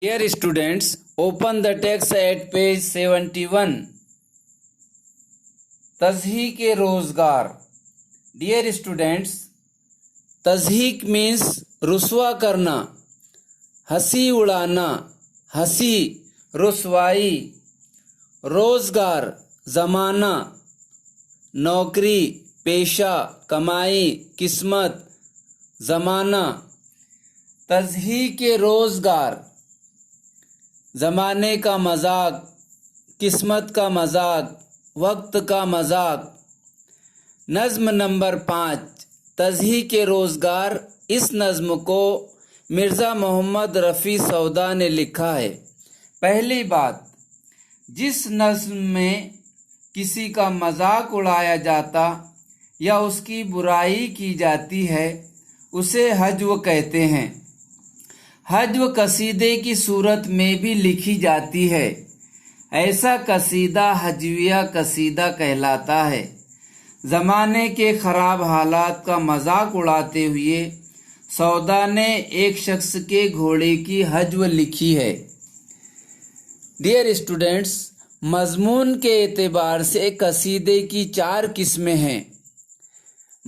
Dear students, open the text at page 71. तज़हीक रोज़गार. Dear students, तज़हीक means रुसवा करना, हंसी उड़ाना, हंसी, रुसवाई. रोज़गार ज़माना, नौकरी, पेशा, कमाई, किस्मत, ज़माना. तज़हीक रोज़गार ज़माने का मजाक, किस्मत का मजाक, वक्त का मजाक. नज़्म नंबर 5 तज़हीक रोज़गार. इस नज़्म को मिर्ज़ा मोहम्मद रफ़ी सौदा ने लिखा है. पहली बात, जिस नज़्म में किसी का मजाक उड़ाया जाता या उसकी बुराई की जाती है उसे हज्व कहते हैं. हज्व कसीदे की सूरत में भी लिखी जाती है. ऐसा कसीदा हज्विया कसीदा कहलाता है. ज़माने के ख़राब हालात का मजाक उड़ाते हुए सौदा ने एक शख्स के घोड़े की हज्व लिखी है. डियर स्टूडेंट्स, मज़मून के एतबार से कसीदे की 4 किस्में हैं.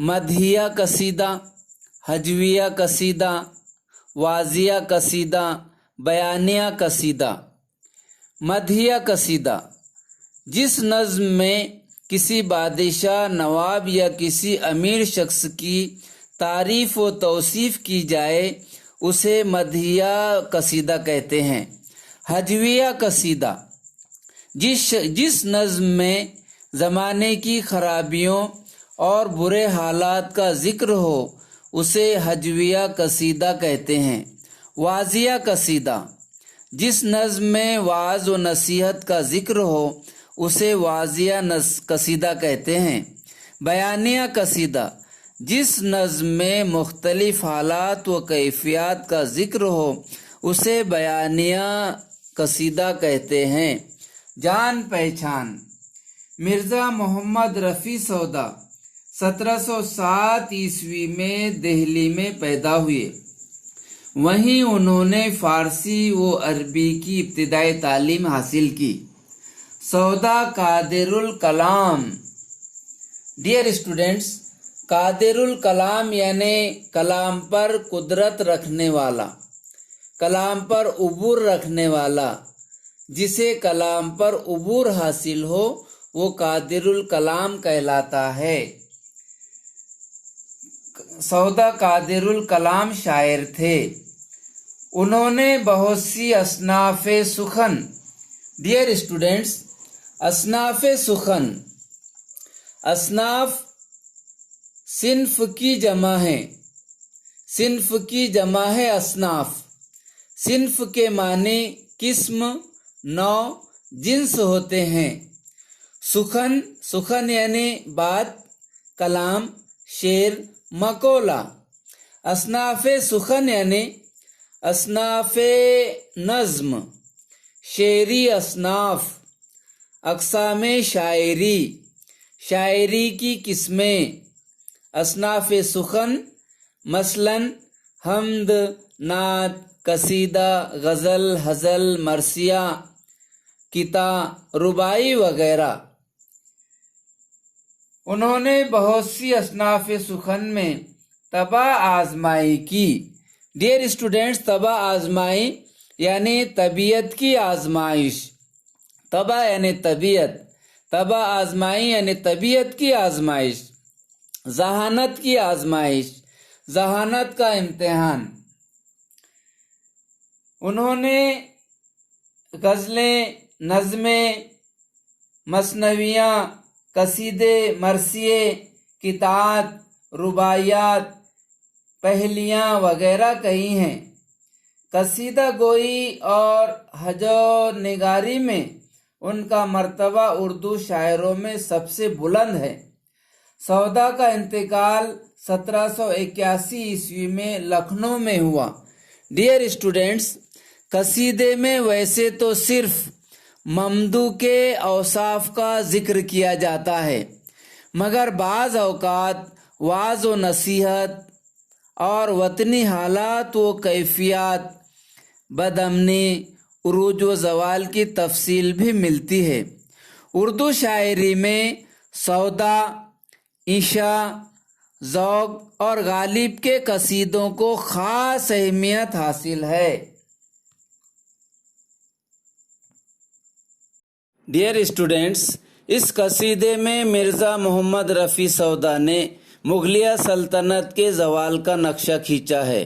मदहिया कसीदा, हज्विया कसीदा, वाजिया कसीदा, बयानिया कसीदा. मदहिया कसीदा, जिस नज़्म में किसी बादशाह, नवाब या किसी अमीर शख्स की तारीफ़ व तौसीफ़ की जाए उसे मदहिया कसीदा कहते हैं. हज्विया कसीदा, जिस नज़्म में ज़माने की खराबियों और बुरे हालात का ज़िक्र हो उसे हज्विया कसीदा कहते हैं. वाजिया कसीदा, जिस नज़्म में वाज़ व नसीहत का ज़िक्र हो उसे वाजिया कसीदा कहते हैं. बयानिया कसीदा, जिस नज़्म में मुख्तलिफ हालात व कैफियत का ज़िक्र हो उसे बयानिया कसीदा कहते हैं. जान पहचान. मिर्ज़ा मोहम्मद रफ़ी सौदा 1707 ईस्वी में दिल्ली में पैदा हुए. वहीं उन्होंने फ़ारसी व अरबी की इब्तिदाई तालीम हासिल की. सौदा कादिरुल कलाम. डियर स्टूडेंट्स, कादिरुल कलाम यानी कलाम पर कुदरत रखने वाला, कलाम पर उबूर रखने वाला. जिसे कलाम पर उबूर हासिल हो वो कादिरुल कलाम कहलाता है. सौदा कादिरुल कलाम शायर थे. उन्होंने बहुत सी असनाफ़े सुखन. डियर स्टूडेंट्स, असनाफ़े सुखन, असनाफ सिन्फ की जमा है. सिन्फ की जमा है असनाफ. सिन्फ के माने किस्म, नौ, जिन्स होते हैं. सुखन, सुखन यानी बात, कलाम, शेर, मकोला. असनाफ़े सुखन यानी असनाफ़े नज़्म, शेरी असनाफ. अक़सामे शायरी, शायरी की किस्में. असनाफ़े सुखन मसलन हमद, नात, कसीदा, गज़ल, हज़ल, मरसिया, किता, रुबाई वगैरह. उन्होंने बहुत सी असनाफ़े सुखन में तबा आज़माई की. डियर स्टूडेंट्स, तबा आज़माई यानी तबीयत की आज़माइश. तबा यानी तबीयत, तबा आज़माई यानी तबीयत की आज़माइश. ज़हानत की आज़माइश, ज़हानत का इम्तिहान. उन्होंने गज़लें, नज़में, मसनवियाँ, कसीदे, मरसिए, कितात, रुबाइयात, पहलियाँ वगैरह कही हैं. कसीदा गोई और हजो निगारी में उनका मर्तबा उर्दू शायरों में सबसे बुलंद है. सौदा का इंतकाल 1781 ईस्वी में लखनऊ में हुआ. डियर स्टूडेंट्स, कसीदे में वैसे तो सिर्फ ममदू के औसाफ का जिक्र किया जाता है, मगर बाज़ औक़ात वाज़ व नसीहत और वतनी हालात व कैफियत बदअमनी, उरूज व ज़वाल की तफसील भी मिलती है। उर्दू शायरी में सौदा, ईशा, ज़ौक़ और गालिब के कसीदों को ख़ास अहमियत हासिल है। डियर स्टूडेंट्स, इस कसीदे में मिर्ज़ा मोहम्मद रफ़ी सौदा ने मुग़लिया सल्तनत के ज़वाल का नक्शा खींचा है।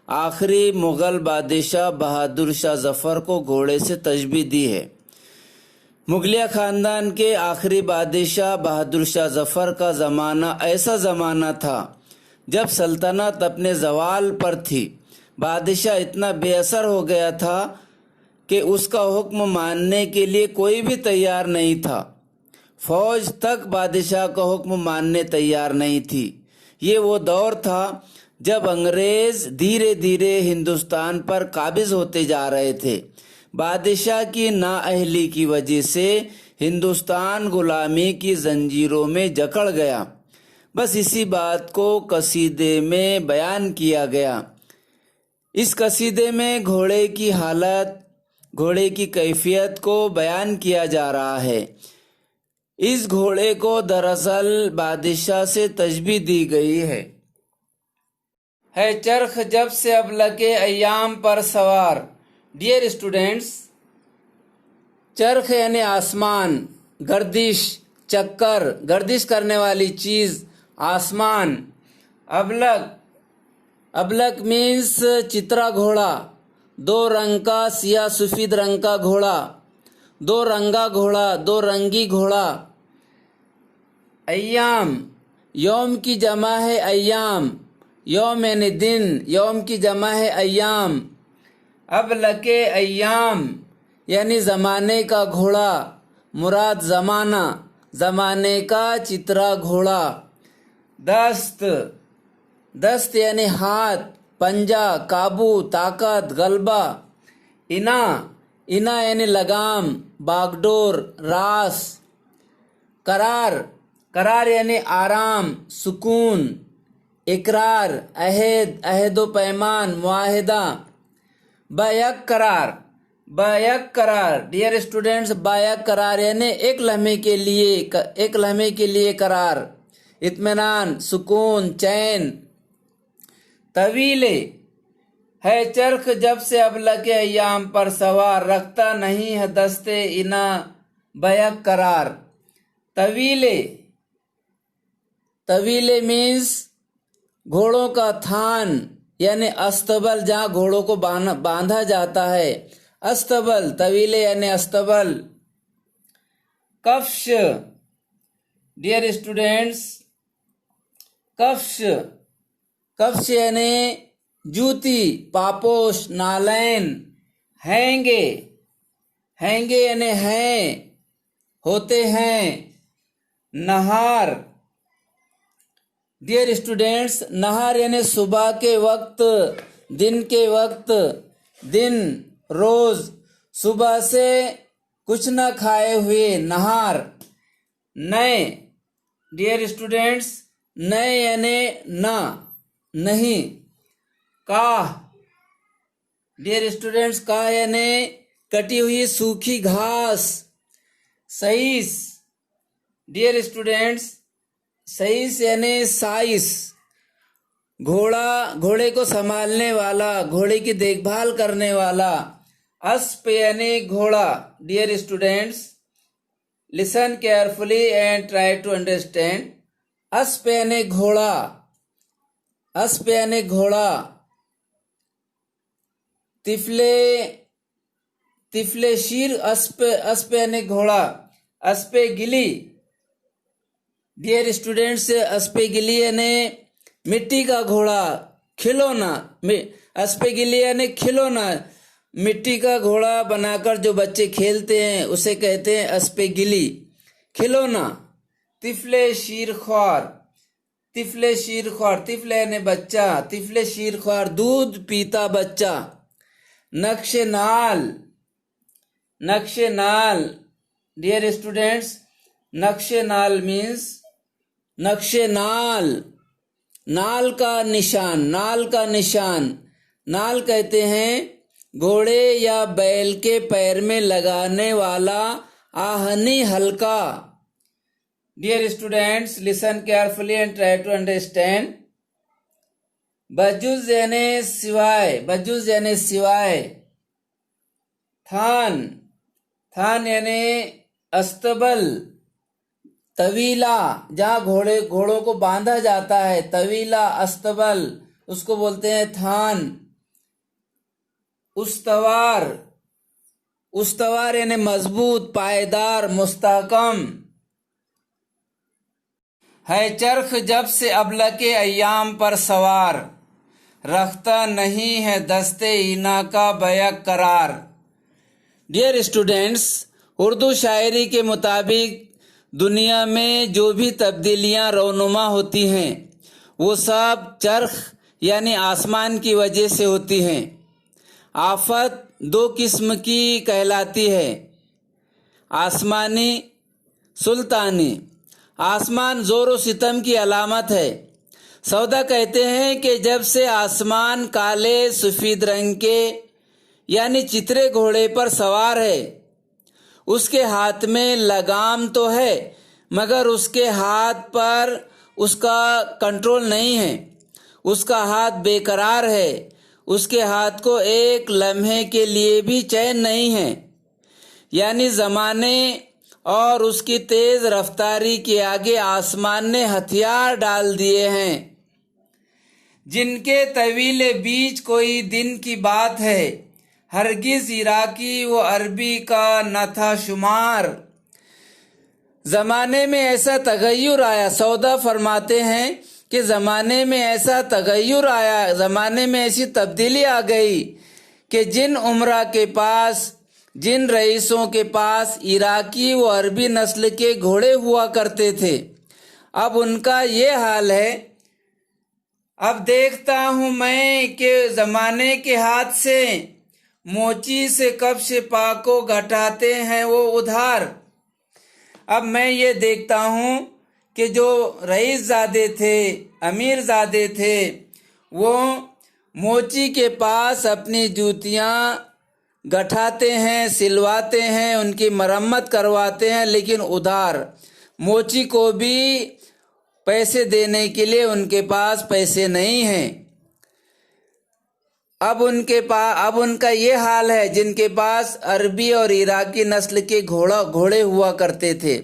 आखिरी मुग़ल बादशाह बहादुर शाह ज़फ़र को घोड़े से तशबीह दी है। मुग़लिया ख़ानदान के आखिरी बादशाह बहादुर शाह ज़फ़र का ज़माना ऐसा ज़माना था जब सल्तनत अपने ज़वाल पर थी। बादशाह इतना बेअसर हो गया था कि उसका हुक्म मानने के लिए कोई भी तैयार नहीं था। फौज तक बादशाह का हुक्म मानने तैयार नहीं थी। ये वो दौर था जब अंग्रेज़ धीरे धीरे हिंदुस्तान पर काबिज होते जा रहे थे। बादशाह की नाअहली की वजह से हिंदुस्तान गुलामी की जंजीरों में जकड़ गया। बस इसी बात को कसीदे में बयान किया गया। इस कसीदे में घोड़े की हालत, घोड़े की कैफियत को बयान किया जा रहा है। इस घोड़े को दरअसल बादशाह से तशबीह दी गई है चरख जब से अब लगे अय्याम पर सवार। डियर स्टूडेंट्स, चरख यानी आसमान, गर्दिश, चक्कर, गर्दिश करने वाली चीज, आसमान। अबलक, अबलक मीन्स चित्रा घोड़ा, दो रंग का सिया सफेद रंग का घोड़ा, दो रंगा घोड़ा, दो रंगी घोड़ा। अय्याम, यौम की जमा है अय्याम, यौम यानी दिन, यौम की जमा है अय्याम। अब लके अय्याम यानी ज़माने का घोड़ा, मुराद ज़माना, ज़माने का चित्रा घोड़ा। दस्त, दस्त यानी हाथ, पंजा, काबू, ताकत, गलबा। इना, इना यानी लगाम, बागडोर, रास। करार, करार यानी आराम, सुकून। इकरार, अहद, अहदो पैमान, मुआहिदा। बायक करार, बायक करार। डियर स्टूडेंट्स, बायक करार यानी एक लम्हे के लिए करार, इत्मीनान, सुकून, चैन। तवीले है चरख जब से अब लगे अय्याम पर सवार, रखता नहीं है दस्ते इना बैक करार। तवीले, तवीले मीन्स घोड़ों का थान यानी अस्तबल, जहाँ घोड़ों को बांधा जाता है, अस्तबल। तवीले यानी अस्तबल। कफ्श, डियर स्टूडेंट्स, कफ्श, कफ्श यानी जूती, पापोश, नालैन। हैंगे, हैंगे यानी हैं, होते हैं। नहार, डियर स्टूडेंट्स, नहार यानी सुबह के वक्त, दिन के वक्त, दिन, रोज, सुबह से कुछ न खाए हुए, नहार। नए, डियर स्टूडेंट्स, नए यानी ना, नहीं। काह, डियर स्टूडेंट्स, काह यानी कटी हुई सूखी घास। सईस, डियर स्टूडेंट्स, सईस यानी साइस, घोड़ा, घोड़े को संभालने वाला, घोड़े की देखभाल करने वाला। अस्प यानी घोड़ा। Dear students, listen carefully and try to understand. अस्प यानी घोड़ा, अस्प यानी घोड़ा। तिफले, तिफले शीर, अस्प, अस्प यानी घोड़ा। अस्पे गिली, डियर स्टूडेंट्स, अस्पे गिली यानी मिट्टी का घोड़ा, खिलौना। अस्पे गिली यानी खिलौना, मिट्टी का घोड़ा बनाकर जो बच्चे खेलते हैं उसे कहते हैं अस्पे गिली, खिलौना। तिफले शीर ख्वार, तिफले शीर ख्वार, तिफले यानी बच्चा, तिफले शीर ख्वार, दूध पीता बच्चा। नक्शे नाल, नक्शे नाल, डियर स्टूडेंट्स, नक्शे नाल मीन्स नक्शे नाल, नाल का निशान, नाल का निशान। नाल कहते हैं घोड़े या बैल के पैर में लगाने वाला आहनी हल्का। Dear students, listen carefully and try to understand. बजुज यानी सिवाय, बजुज यानी सिवाय। थान, थान यानी अस्तबल। तवीला, जहाँ घोड़ों को बांधा जाता है, तवीला अस्तबल, उसको बोलते हैं थान। उस्तवार, उस्तवार यानी मजबूत, पायदार, मुस्तहकम है। चरख जब से अबलके अय्याम पर सवार, रखता नहीं है दस्ते इना का बैक करार। डियर स्टूडेंट्स, उर्दू शायरी के मुताबिक दुनिया में जो भी तब्दीलियां रौनुमा होती हैं वो सब चरख यानी आसमान की वजह से होती हैं। आफत दो किस्म की कहलाती है, आसमानी, सुल्तानी। आसमान जोर और सितम की अलामत है। सौदा कहते हैं कि जब से आसमान काले सफेद रंग के यानी चित्रे घोड़े पर सवार है, उसके हाथ में लगाम तो है मगर उसके हाथ पर उसका कंट्रोल नहीं है, उसका हाथ बेकरार है, उसके हाथ को एक लम्हे के लिए भी चैन नहीं है। यानी ज़माने और उसकी तेज रफ्तारी के आगे आसमान ने हथियार डाल दिए हैं। जिनके तवीले बीच कोई दिन की बात है, हरगिज इराकी वो अरबी का न था शुमार। जमाने में ऐसा तगय्युर आया, सौदा फरमाते हैं कि जमाने में ऐसा तगय्युर आया, जमाने में ऐसी तब्दीली आ गई कि जिन उमरा के पास, जिन रईसों के पास इराकी व अरबी नस्ल के घोड़े हुआ करते थे, अब उनका ये हाल है। अब देखता हूं मैं कि जमाने के हाथ से मोची से कब से पाको घटाते हैं वो उधार। अब मैं ये देखता हूँ कि जो रईस ज़ादे थे, अमीर ज़ादे थे, वो मोची के पास अपनी जूतियाँ गठाते हैं, सिलवाते हैं, उनकी मरम्मत करवाते हैं, लेकिन उधार। मोची को भी पैसे देने के लिए उनके पास पैसे नहीं हैं। अब उनका ये हाल है जिनके पास अरबी और इराकी नस्ल के घोड़े हुआ करते थे।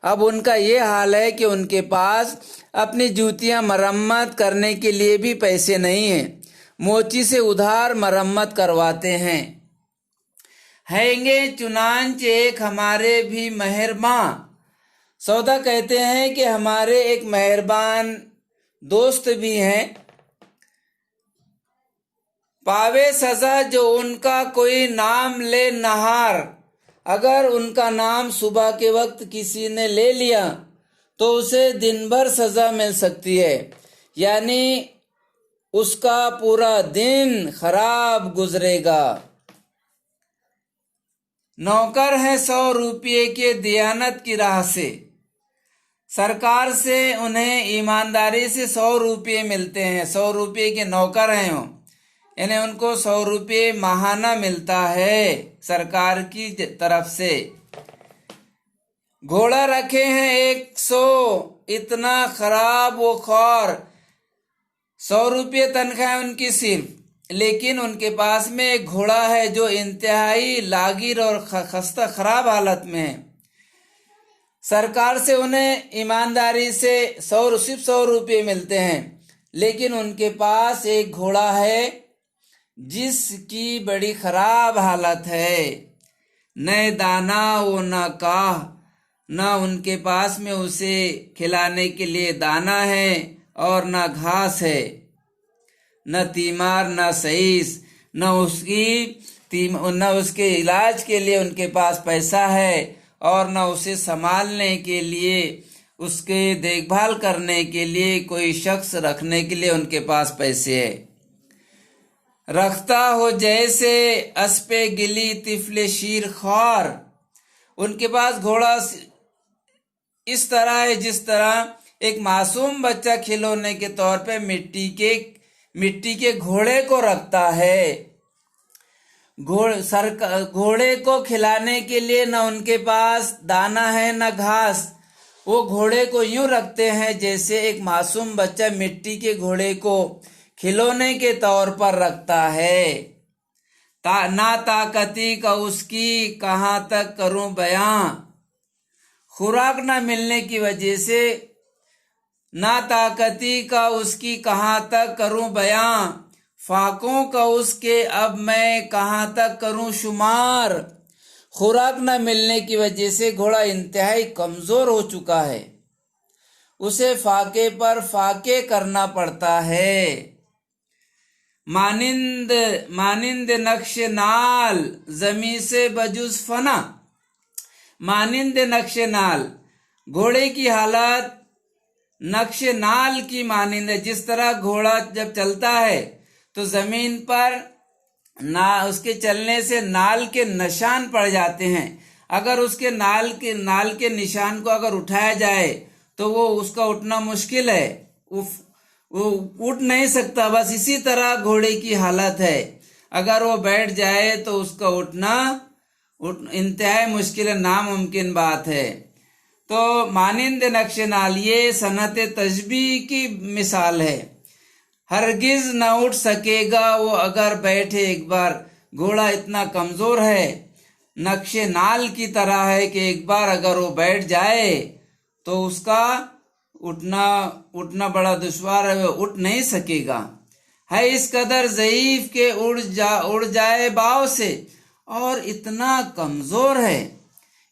अब उनका ये हाल है कि उनके पास अपनी जूतियां मरम्मत करने के लिए भी पैसे नहीं हैं, मोची से उधार मरम्मत करवाते हैं। हैंगे चुनांच एक हमारे भी मेहरबां। सौदा कहते हैं कि हमारे एक मेहरबान दोस्त भी हैं, पावे सजा जो उनका कोई नाम ले नहार। अगर उनका नाम सुबह के वक्त किसी ने ले लिया तो उसे दिन भर सजा मिल सकती है, यानी उसका पूरा दिन खराब गुजरेगा। नौकर है 100 रुपये के दियानत की राह से, सरकार से उन्हें ईमानदारी से 100 रुपये मिलते हैं। 100 रुपये के नौकर हैं वो, यानी उनको 100 रुपये माहाना मिलता है सरकार की तरफ से। घोड़ा रखे हैं 100, इतना खराब वो खौर। 100 रुपये तनख्वाह है उनकी सिर्फ, लेकिन उनके पास में एक घोड़ा है जो इंतहाई लागिर और खस्ता खराब हालत में है। सरकार से उन्हें ईमानदारी से सिर्फ 100 रुपये मिलते हैं, लेकिन उनके पास एक घोड़ा है जिसकी बड़ी खराब हालत है। न दाना वो न काह, न उनके पास में उसे खिलाने के लिए दाना है और न घास है, न तीमार न सईस, न उसके इलाज के लिए उनके पास पैसा है और न उसे संभालने के लिए, उसके देखभाल करने के लिए कोई शख्स रखने के लिए उनके पास पैसे है। रखता हो जैसे अस्पे गिली तिफले शीर ख्वार। उनके पास घोड़ा इस तरह है जिस तरह एक मासूम बच्चा खिलौने के तौर पे मिट्टी के घोड़े को रखता है। घोड़े को खिलाने के लिए न उनके पास दाना है न घास। वो घोड़े को यूं रखते हैं जैसे एक मासूम बच्चा मिट्टी के घोड़े को खिलौने के तौर पर रखता है। ना ताकती का उसकी कहाँ तक करूं बयां। खुराक न मिलने की वजह से ना ताकती का उसकी कहाँ तक करूं बयां। फाकों का उसके अब मैं कहाँ तक करूं शुमार। खुराक न मिलने की वजह से घोड़ा इंतहाई कमजोर हो चुका है, उसे फाके पर फाके करना पड़ता है। मानिंद मानिंद नक्श नाल जमी से बजुज फना। मानिंद नक्श नाल, घोड़े की हालत नक्श नाल की मानिंद है। जिस तरह घोड़ा जब चलता है तो जमीन पर ना उसके चलने से नाल के निशान पड़ जाते हैं। अगर उसके नाल के निशान को अगर उठाया जाए तो वो उसका उठना मुश्किल है, वो उठ नहीं सकता। बस इसी तरह घोड़े की हालत है, अगर वो बैठ जाए तो उसका उठना इंतहाई मुश्किल है, नामुमकिन बात है। तो मानिंद नक्श नाल ये सनत तशबीह की मिसाल है। हरगिज न उठ सकेगा वो अगर बैठे एक बार। घोड़ा इतना कमजोर है, नक्शे नाल की तरह है कि एक बार अगर वो बैठ जाए तो उसका उठना बड़ा दुश्वार है, वो उठ नहीं सकेगा। है इस कदर ज़ईफ के उड़ जाए बाव से, और इतना कमजोर है,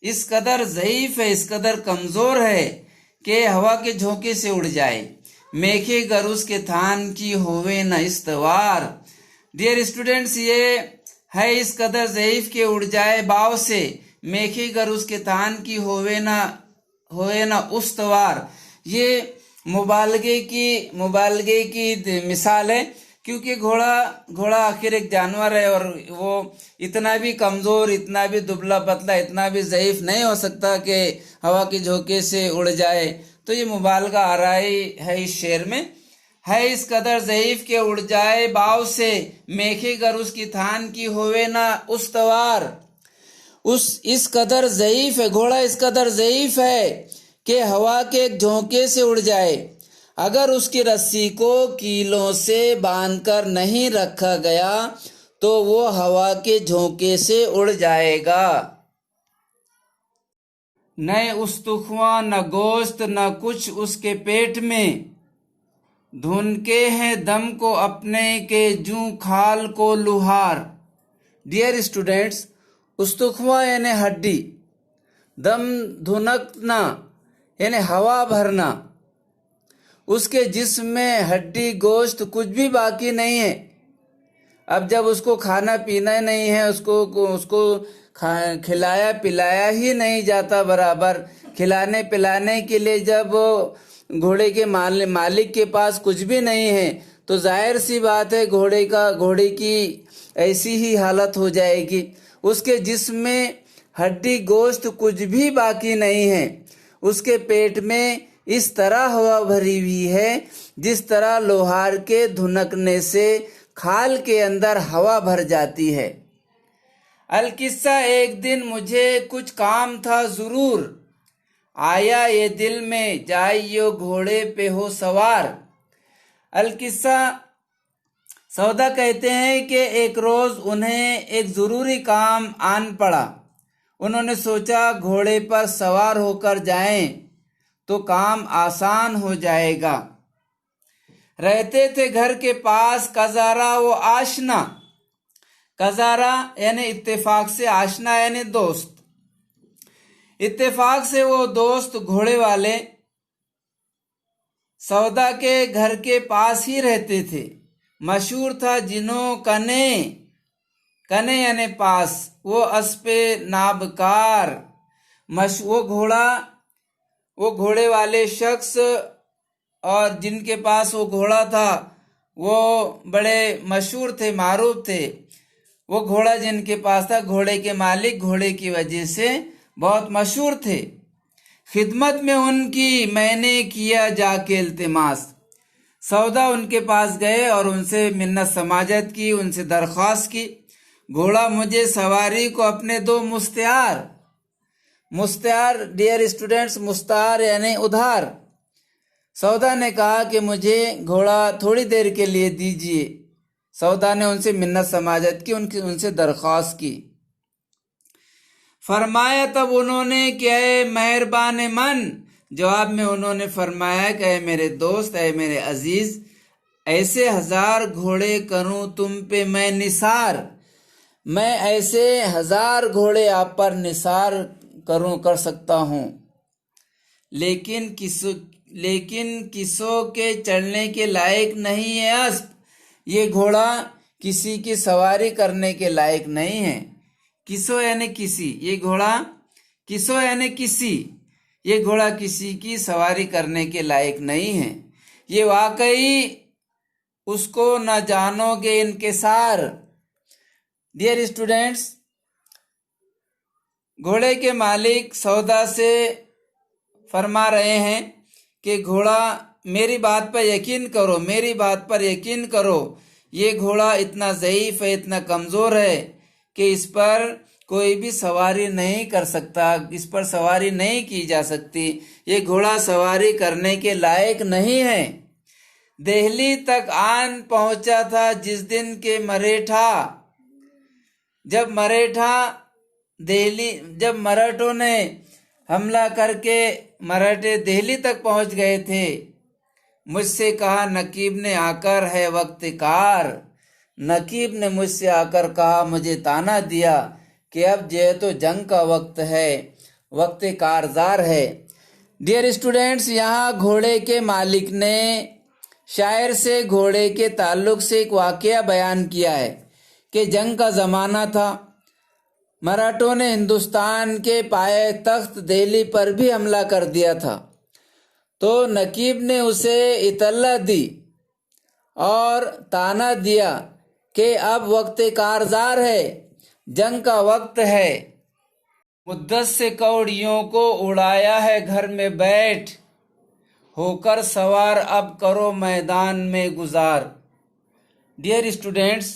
इस कदर ज़ईफ है, इस कदर कमजोर है कि हवा के झोंके से उड़ जाए। मेखे गरुस के थान की होवे न इस्तवार। डियर स्टूडेंट्स, ये है इस कदर ज़ईफ के उड़ जाए बाव से, मेखे गरुस के थान की होवे न उस्तवार। ये मुबालगे की मिसाल है, क्योंकि घोड़ा आखिर एक जानवर है और वो इतना भी कमजोर, इतना भी दुबला पतला, इतना भी ज़ईफ नहीं हो सकता कि हवा के झोंके से उड़ जाए। तो ये मुबालगा आ रहा है इस शेर में। है इस कदर ज़ईफ के उड़ जाए बाव से, मेखे गर उसकी थान की होवे ना उस्तवार। इस कदर ज़ईफ है घोड़ा, इस कदर ज़ईफ है कि हवा के झोंके से उड़ जाए। अगर उसकी रस्सी को कीलों से बांधकर नहीं रखा गया तो वो हवा के झोंके से उड़ जाएगा। न उस्तुखवा न गोश्त न कुछ उसके पेट में, धुनके हैं दम को अपने के जूं खाल को लुहार। डियर स्टूडेंट्स, उस्तुखवा यानी हड्डी, दम धुनकना यानी हवा भरना। उसके जिस्म में हड्डी गोश्त कुछ भी बाकी नहीं है। अब जब उसको खाना पीना नहीं है, उसको खिलाया पिलाया ही नहीं जाता बराबर। खिलाने पिलाने के लिए जब घोड़े के मालिक के पास कुछ भी नहीं है तो जाहिर सी बात है घोड़े की ऐसी ही हालत हो जाएगी। उसके जिस्म में हड्डी गोश्त कुछ भी बाकी नहीं है। उसके पेट में इस तरह हवा भरी हुई है जिस तरह लोहार के धुनकने से खाल के अंदर हवा भर जाती है। अलकिस्सा, एक दिन मुझे कुछ काम था जरूर, आया ये दिल में जाइयो घोड़े पे हो सवार। अलकिस्सा, सौदा कहते हैं कि एक रोज उन्हें एक जरूरी काम आन पड़ा। उन्होंने सोचा घोड़े पर सवार होकर जाएं तो काम आसान हो जाएगा। रहते थे घर के पास कजारा वो आशना। कजारा यानी इत्तेफाक से, आशना यानी दोस्त। इत्तेफाक से वो दोस्त घोड़े वाले सौदा के घर के पास ही रहते थे। मशहूर था जिन्हों कने यानी पास, वो अस्पे नाबकार। वो घोड़े वाले शख्स और जिनके पास वो घोड़ा था वो बड़े मशहूर थे, मारूफ थे। वो घोड़ा जिनके पास था, घोड़े के मालिक घोड़े की वजह से बहुत मशहूर थे। खिदमत में उनकी मैंने किया जाके इल्तिमास। सौदा उनके पास गए और उनसे मिन्नत समाजत की, उनसे दरख्वास्त की। घोड़ा मुझे सवारी को अपने दो मुख्तियार। मुख्तियार डियर स्टूडेंट्स, मुख्तार यानी उधार। सौदा ने कहा कि मुझे घोड़ा थोड़ी देर के लिए दीजिए। सौदा ने उनसे मिन्नत समाजत की, उनसे दरख्वास्त की। फरमाया तब उन्होंने कि ऐ मेहरबान मन, जवाब में उन्होंने फरमाया कि ऐ मेरे दोस्त, ऐ मेरे अजीज, ऐसे 1000 घोड़े करूं तुम पे मैं निसार। मैं ऐसे 1000 घोड़े आप पर निसार कर सकता हूं, लेकिन किसों के चढ़ने के लायक नहीं है अस्प। ये घोड़ा किसी की सवारी करने के लायक नहीं है। किसो यानी किसी, ये घोड़ा किसो यानी किसी, ये घोड़ा किसी की सवारी करने के लायक नहीं है। ये वाकई उसको न जानोगे इनकिसार। डियर स्टूडेंट्स, घोड़े के मालिक सौदा से फरमा रहे हैं कि घोड़ा मेरी बात पर यकीन करो, मेरी बात पर यकीन करो। ये घोड़ा इतना ज़ईफ है, इतना कमज़ोर है कि इस पर कोई भी सवारी नहीं कर सकता, इस पर सवारी नहीं की जा सकती। ये घोड़ा सवारी करने के लायक नहीं है। दिल्ली तक आन पहुंचा था जिस दिन के मरेठा, जब मराठों ने हमला करके मराठे दिल्ली तक पहुंच गए थे। मुझसे कहा नकीब ने आकर है वक्त कार। नकीब ने मुझसे आकर कहा, मुझे ताना दिया कि अब जो तो जंग का वक्त है, वक्त कारजार है। डियर स्टूडेंट्स, यहाँ घोड़े के मालिक ने शायर से घोड़े के ताल्लुक से एक वाकया बयान किया है कि जंग का ज़माना था। मराठों ने हिंदुस्तान के पाए तख्त दिल्ली पर भी हमला कर दिया था। तो नकीब ने उसे इतला दी और ताना दिया कि अब वक्त कारजार है, जंग का वक्त है। मुद्दत से कौड़ियों को उड़ाया है घर में बैठ, होकर सवार अब करो मैदान में गुजार। डियर स्टूडेंट्स,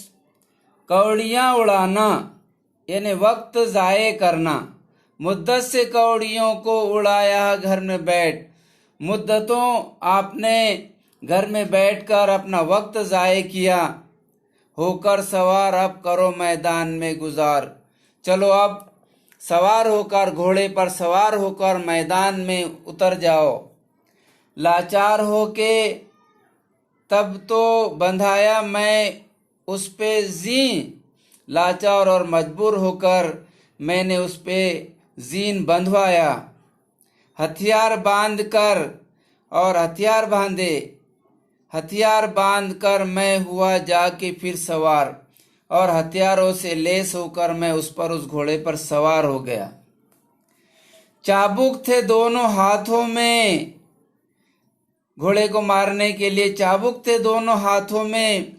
कौड़ियाँ उड़ाना यानी वक्त ज़ाये करना। मुद्दत से कौड़ियों को उड़ाया है घर में बैठ, मुद्दतों आपने घर में बैठकर अपना वक्त ज़ाये किया। होकर सवार अब करो मैदान में गुजार। चलो अब सवार होकर, घोड़े पर सवार होकर मैदान में उतर जाओ। लाचार हो के तब तो बंधाया मैं उस पे ज़ीं, लाचार और मजबूर होकर मैंने उस पे ज़ीन बंधवाया। हथियार बांध कर और हथियार बांध कर मैं हुआ जाके फिर सवार, और हथियारों से लेस होकर मैं उस घोड़े पर सवार हो गया। चाबुक थे दोनों हाथों में, घोड़े को मारने के लिए चाबुक थे दोनों हाथों में,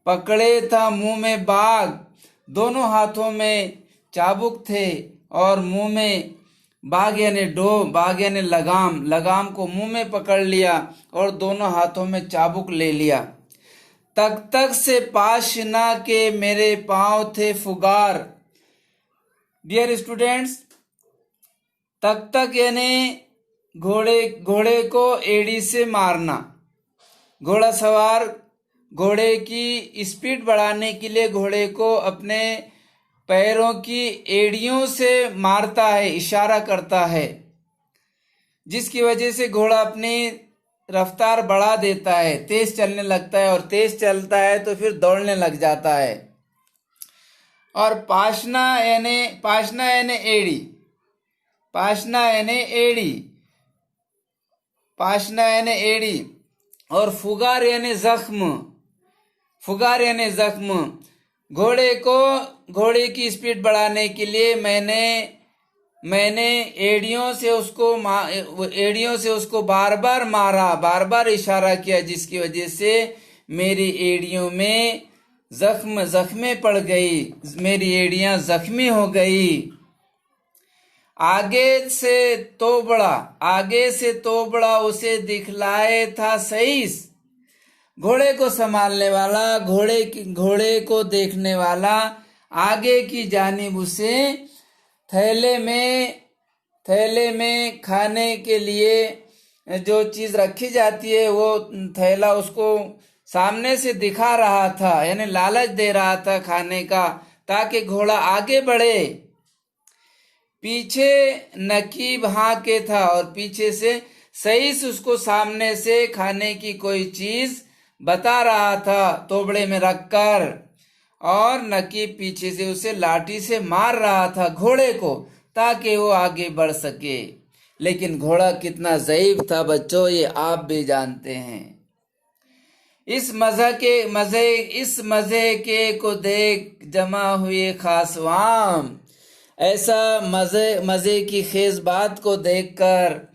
पकड़े था मुंह में बाग। दोनों हाथों में चाबुक थे और मुंह में बाग यानी बाग यानी लगाम को मुंह में पकड़ लिया और दोनों हाथों में चाबुक ले लिया। तक से पाशना के मेरे पांव थे फुगार। डियर स्टूडेंट्स, तक यानी घोड़े को एड़ी से मारना। घोड़ा सवार घोड़े की स्पीड बढ़ाने के लिए घोड़े को अपने पैरों की एड़ियों से मारता है, इशारा करता है, जिसकी वजह से घोड़ा अपनी रफ्तार बढ़ा देता है, तेज चलने लगता है, और तेज चलता है तो फिर दौड़ने लग जाता है। और पाशना यानी एड़ी, पाशना यानी एड़ी, और फुगार यानी जख्म। घोड़े की स्पीड बढ़ाने के लिए मैंने एड़ियों से उसको बार बार मारा, बार बार इशारा किया, जिसकी वजह से मेरी एड़ियों में जख्में पड़ गई, मेरी एड़ियां जख्मी हो गई। आगे से तोबड़ा उसे दिखलाए था सईस। घोड़े को संभालने वाला, घोड़े को देखने वाला आगे की जानिब उसे थैले में खाने के लिए जो चीज रखी जाती है वो थैला उसको सामने से दिखा रहा था, यानी लालच दे रहा था खाने का, ताकि घोड़ा आगे बढ़े। पीछे नकीब हाँ के था और पीछे से सईस उसको सामने से खाने की कोई चीज बता रहा था तोबड़े में रखकर, और नकीब पीछे से उसे लाठी से मार रहा था घोड़े को, ताकि वो आगे बढ़ सके। लेकिन घोड़ा कितना ज़ईफ था बच्चों, ये आप भी जानते हैं। इस मजे के को देख जमा हुए खासवाम, ऐसा मजे की खेज बात को देखकर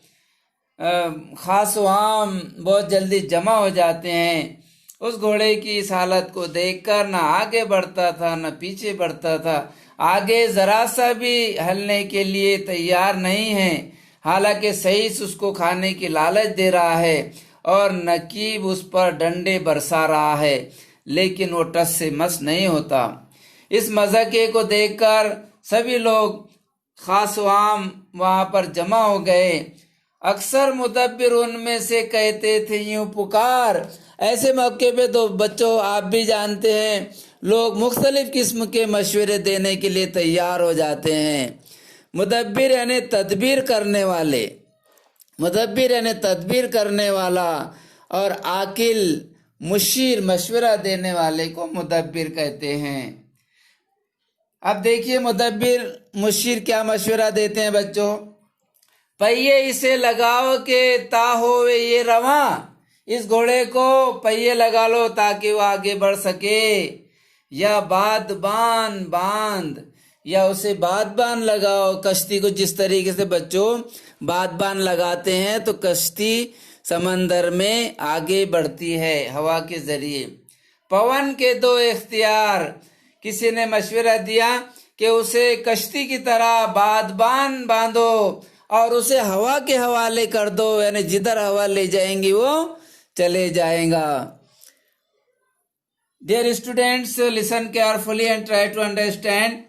खासवाम बहुत जल्दी जमा हो जाते हैं। उस घोड़े की इस हालत को देखकर ना आगे बढ़ता था न पीछे बढ़ता था, आगे जरा सा भी हलने के लिए तैयार नहीं है। हालांकि सईस उसको खाने की लालच दे रहा है और नकीब उस पर डंडे बरसा रहा है, लेकिन वो टस से मस नहीं होता। इस मज़ाके को देखकर सभी लोग खासवाम वहां पर जमा हो गए। अक्सर मुदब्बिर उनमें से कहते थे यूं पुकार। ऐसे मौके पे तो बच्चों आप भी जानते हैं, लोग मुख्तलिफ किस्म के मशवरे देने के लिए तैयार हो जाते हैं। मुदब्बिर यानी तदबीर करने वाला और आकिल मुशीर मशवरा देने वाले को मुदब्बिर कहते हैं। अब देखिए मुदब्बिर मुशीर क्या मशवरा देते हैं बच्चों। पहिए इसे लगाओ के ता होवे ये रवा, इस घोड़े को पहिए लगा लो ताकि वो आगे बढ़ सके। या बाद बांध या उसे बाद लगाओ। कश्ती को जिस तरीके से बच्चों बाद लगाते हैं तो कश्ती समंदर में आगे बढ़ती है हवा के जरिए। पवन के दो इख्तियार, किसी ने मशवरा दिया कि उसे कश्ती की तरह बांधो और उसे हवा के हवाले कर दो, यानी जिधर हवा ले जाएंगी वो चले जाएगा। Dear students, listen carefully and try to understand.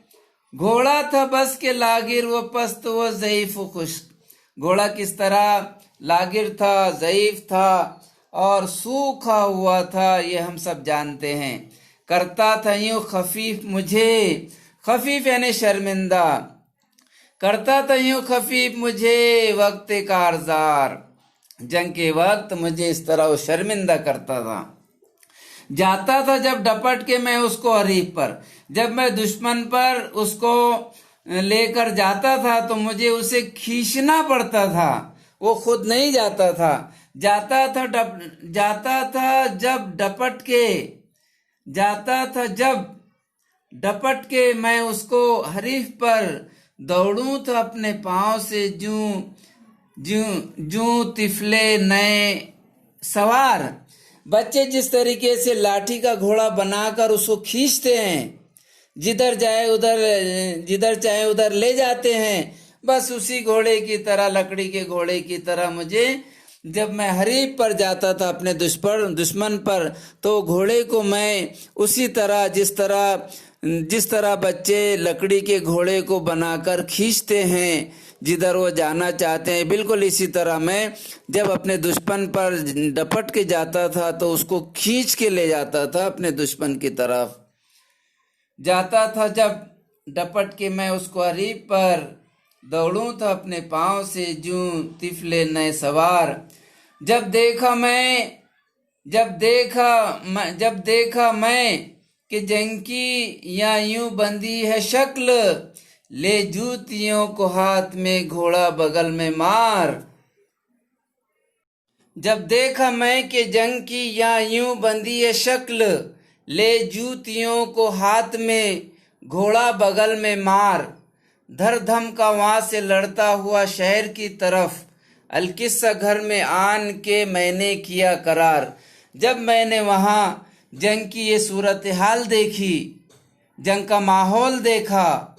घोड़ा था बस के लागिर वो पस्त वो ज़ईफ खुश्क। घोड़ा किस तरह लागिर था, ज़ईफ था और सूखा हुआ था, ये हम सब जानते हैं। करता था यूं खफीफ मुझे, खफीफ यानी शर्मिंदा। करता था यूं खफीफ मुझे वक्त कारजार, जंग के वक्त मुझे इस तरह वो शर्मिंदा करता था। जाता था जब डपट के मैं उसको हरीफ पर, जब मैं दुश्मन पर उसको लेकर जाता था तो मुझे उसे खींचना पड़ता था, वो खुद नहीं जाता था। जाता था जब डपट के मैं उसको हरीफ पर दौड़ूं तो अपने पांव से जूं तिफले नए सवार। बच्चे जिस तरीके से लाठी का घोड़ा बनाकर उसको खींचते हैं, जिधर चाहे उधर ले जाते हैं, बस उसी घोड़े की तरह, लकड़ी के घोड़े की तरह मुझे जब मैं हरीफ पर जाता था अपने दुश्मन पर, तो घोड़े को मैं उसी तरह जिस तरह बच्चे लकड़ी के घोड़े को बनाकर खींचते हैं जिधर वो जाना चाहते हैं, बिल्कुल इसी तरह मैं जब अपने दुश्मन पर डपट के जाता था तो उसको खींच के ले जाता था अपने दुश्मन की तरफ। जाता था जब डपट के मैं उसको हरीफ पर दौड़ूं तो अपने पांव से जूं तिफले नए सवार। जब देखा मैं कि जंकी या यूं बंदी है शक्ल, ले जूतियों को हाथ में घोड़ा बगल में मार। जब देखा मैं कि जंग की या यूं बंदी है शक्ल, ले जूतियों को हाथ में घोड़ा बगल में मार। धर धम का वहां से लड़ता हुआ शहर की तरफ, अलकिस्सा घर में आन के मैंने किया करार। जब मैंने वहां जंग की ये सूरत हाल देखी, जंग का माहौल देखा,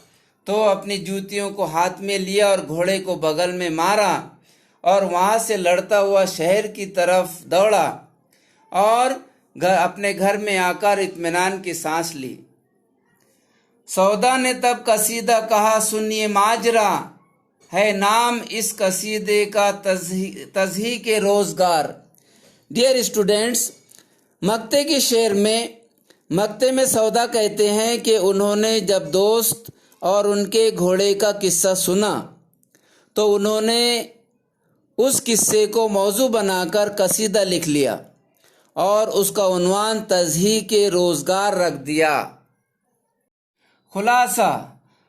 तो अपनी जूतियों को हाथ में लिया और घोड़े को बगल में मारा और वहां से लड़ता हुआ शहर की तरफ दौड़ा और अपने घर में आकर इत्मीनान की सांस ली। सौदा ने तब कसीदा कहा, सुनिए माजरा है नाम इस कसीदे का तज़ही के रोज़गार। डियर स्टूडेंट्स, मक्ते के शेर में मक्ते में सौदा कहते हैं कि उन्होंने जब दोस्त और उनके घोड़े का किस्सा सुना तो उन्होंने उस किस्से को मौजू बनाकर कसीदा लिख लिया और उसका उन्वान तज़ही के रोज़गार रख दिया। खुलासा,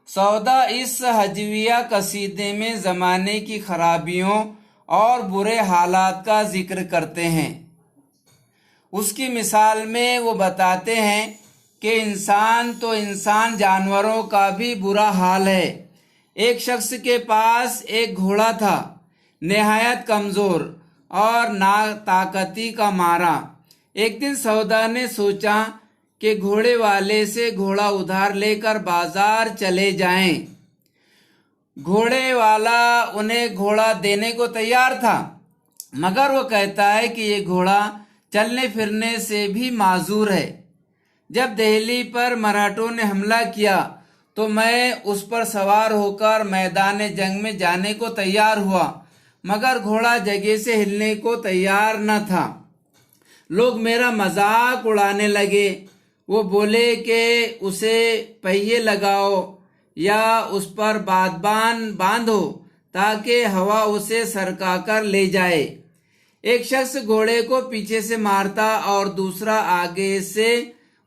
सौदा इस हजविया कसीदे में ज़माने की खराबियों और बुरे हालात का जिक्र करते हैं। उसकी मिसाल में वो बताते हैं कि इंसान जानवरों का भी बुरा हाल है। एक शख्स के पास एक घोड़ा था, निहायत कमज़ोर और नाताकती का मारा। एक दिन सौदा ने सोचा कि घोड़े वाले से घोड़ा उधार लेकर बाजार चले जाएं। घोड़े वाला उन्हें घोड़ा देने को तैयार था, मगर वो कहता है कि ये घोड़ा चलने फिरने से भी माजूर है। जब दिल्ली पर मराठों ने हमला किया तो मैं उस पर सवार होकर मैदान जंग में जाने को तैयार हुआ, मगर घोड़ा जगह से हिलने को तैयार न था। लोग मेरा मजाक उड़ाने लगे। वो बोले कि उसे पहिए लगाओ या उस पर बादबान बांधो ताकि हवा उसे सरकाकर ले जाए। एक शख्स घोड़े को पीछे से मारता और दूसरा आगे से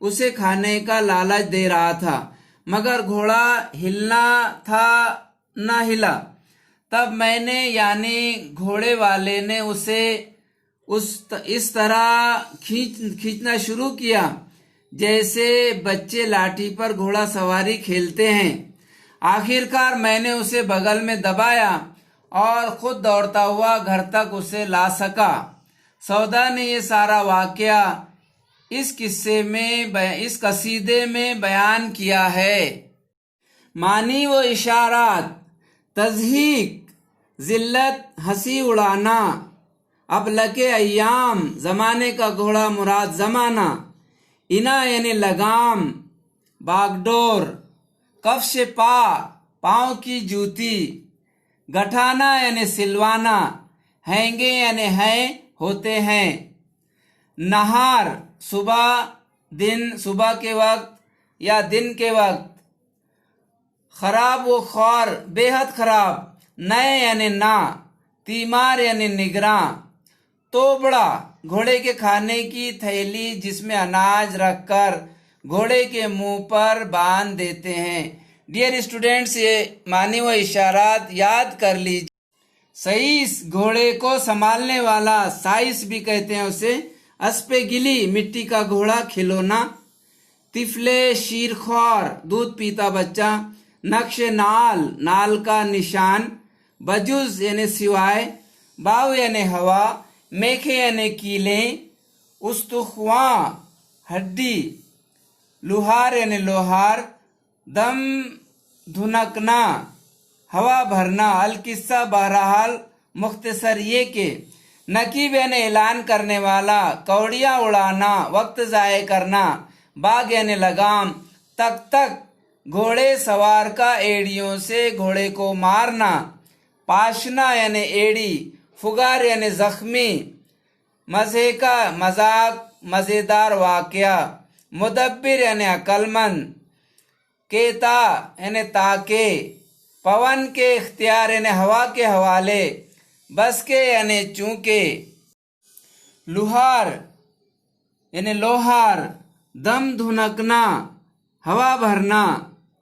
उसे खाने का लालच दे रहा था, मगर घोड़ा हिलना था न हिला। तब मैंने यानी घोड़े वाले ने उसे इस तरह खींचना शुरू किया जैसे बच्चे लाठी पर घोड़ा सवारी खेलते हैं। आखिरकार मैंने उसे बगल में दबाया और खुद दौड़ता हुआ घर तक उसे ला सका। सौदा ने ये सारा वाकया इस कसीदे में बयान किया है। मानी व इशारात, तज़हीक, जिल्लत, हंसी उड़ाना, अब लके अय्याम, जमाने का घोड़ा मुराद जमाना, इना यानी लगाम, बागडोर, कफ्श पा, पाँव की जूती, गठाना यानी सिलवाना, हैंगे यानी हैं होते हैं, नहार, सुबह के वक्त या दिन के वक्त, खराब व ख्वार, बेहद खराब, नए यानी ना, तीमार यानी निगरां, तोबड़ा, घोड़े के खाने की थैली जिसमें अनाज रखकर घोड़े के मुंह पर बांध देते हैं। डियर स्टूडेंट्स, ये मानी व इशारात याद कर लीजिए। सईस, घोड़े को संभालने वाला, साइस भी कहते हैं उसे। अस्पे गिली, मिट्टी का घोड़ा, खिलौना। तिफले, शीरख्वार, दूध पीता बच्चा। नक्श नाल, नाल का निशान। बजुज यानी सिवाय। बाव यानी हवा। मेखे यानी कीले। उस्तुख्वा, हड्डी। लुहार यानी लोहार। दम धुनकना, हवा भरना। अल किस्सा, बहरहाल, मुख्तसर ये के। नकीब यानी ऐलान करने वाला। कौड़ियाँ उड़ाना, वक्त ज़ाय करना। बाग यानी लगाम। तक तक, घोड़े सवार का एड़ियों से घोड़े को मारना। पाशना यानी एड़ी। फुगार यानी जख्मी। मज़े का, मजाक, मज़ेदार वाकया। मुदब्बिर यानी अक्लमंद। केता यानी ताके। पवन के इख्तियार यानी हवा के हवाले। बस के यानी चूंके। लुहार यानी लोहार। दम धुनकना, हवा भरना।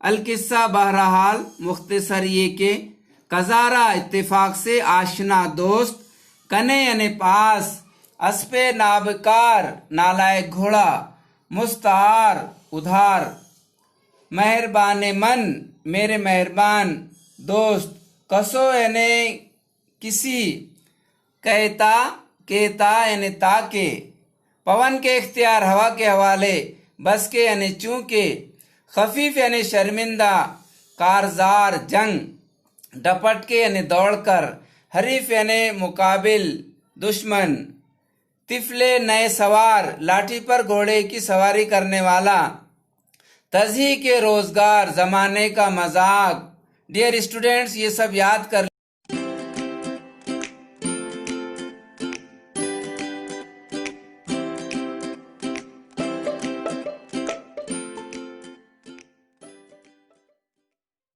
अलकिस्सा, बहरहाल, मुख्तसर ये के। कजारा, इत्तेफाक से, आशना, दोस्त। कने यानी पास। अस्पे नाबकार, नालायक घोड़ा। मुस्तार, उधार। मेहरबान मन, मेरे मेहरबान दोस्त। कसो यानी किसी। कहता, केता यानी ताके। पवन के इख्तियार, हवा के हवाले। बस के यानी चूंके। खफीफ यानी शर्मिंदा। कारजार, जंग। डपट के यानी दौड़कर। हरीफ यानी मुकाबिल, दुश्मन। तिफले, नए सवार, लाठी पर घोड़े की सवारी करने वाला। तजी के रोजगार, जमाने का मजाक। डियर स्टूडेंट्स, ये सब याद कर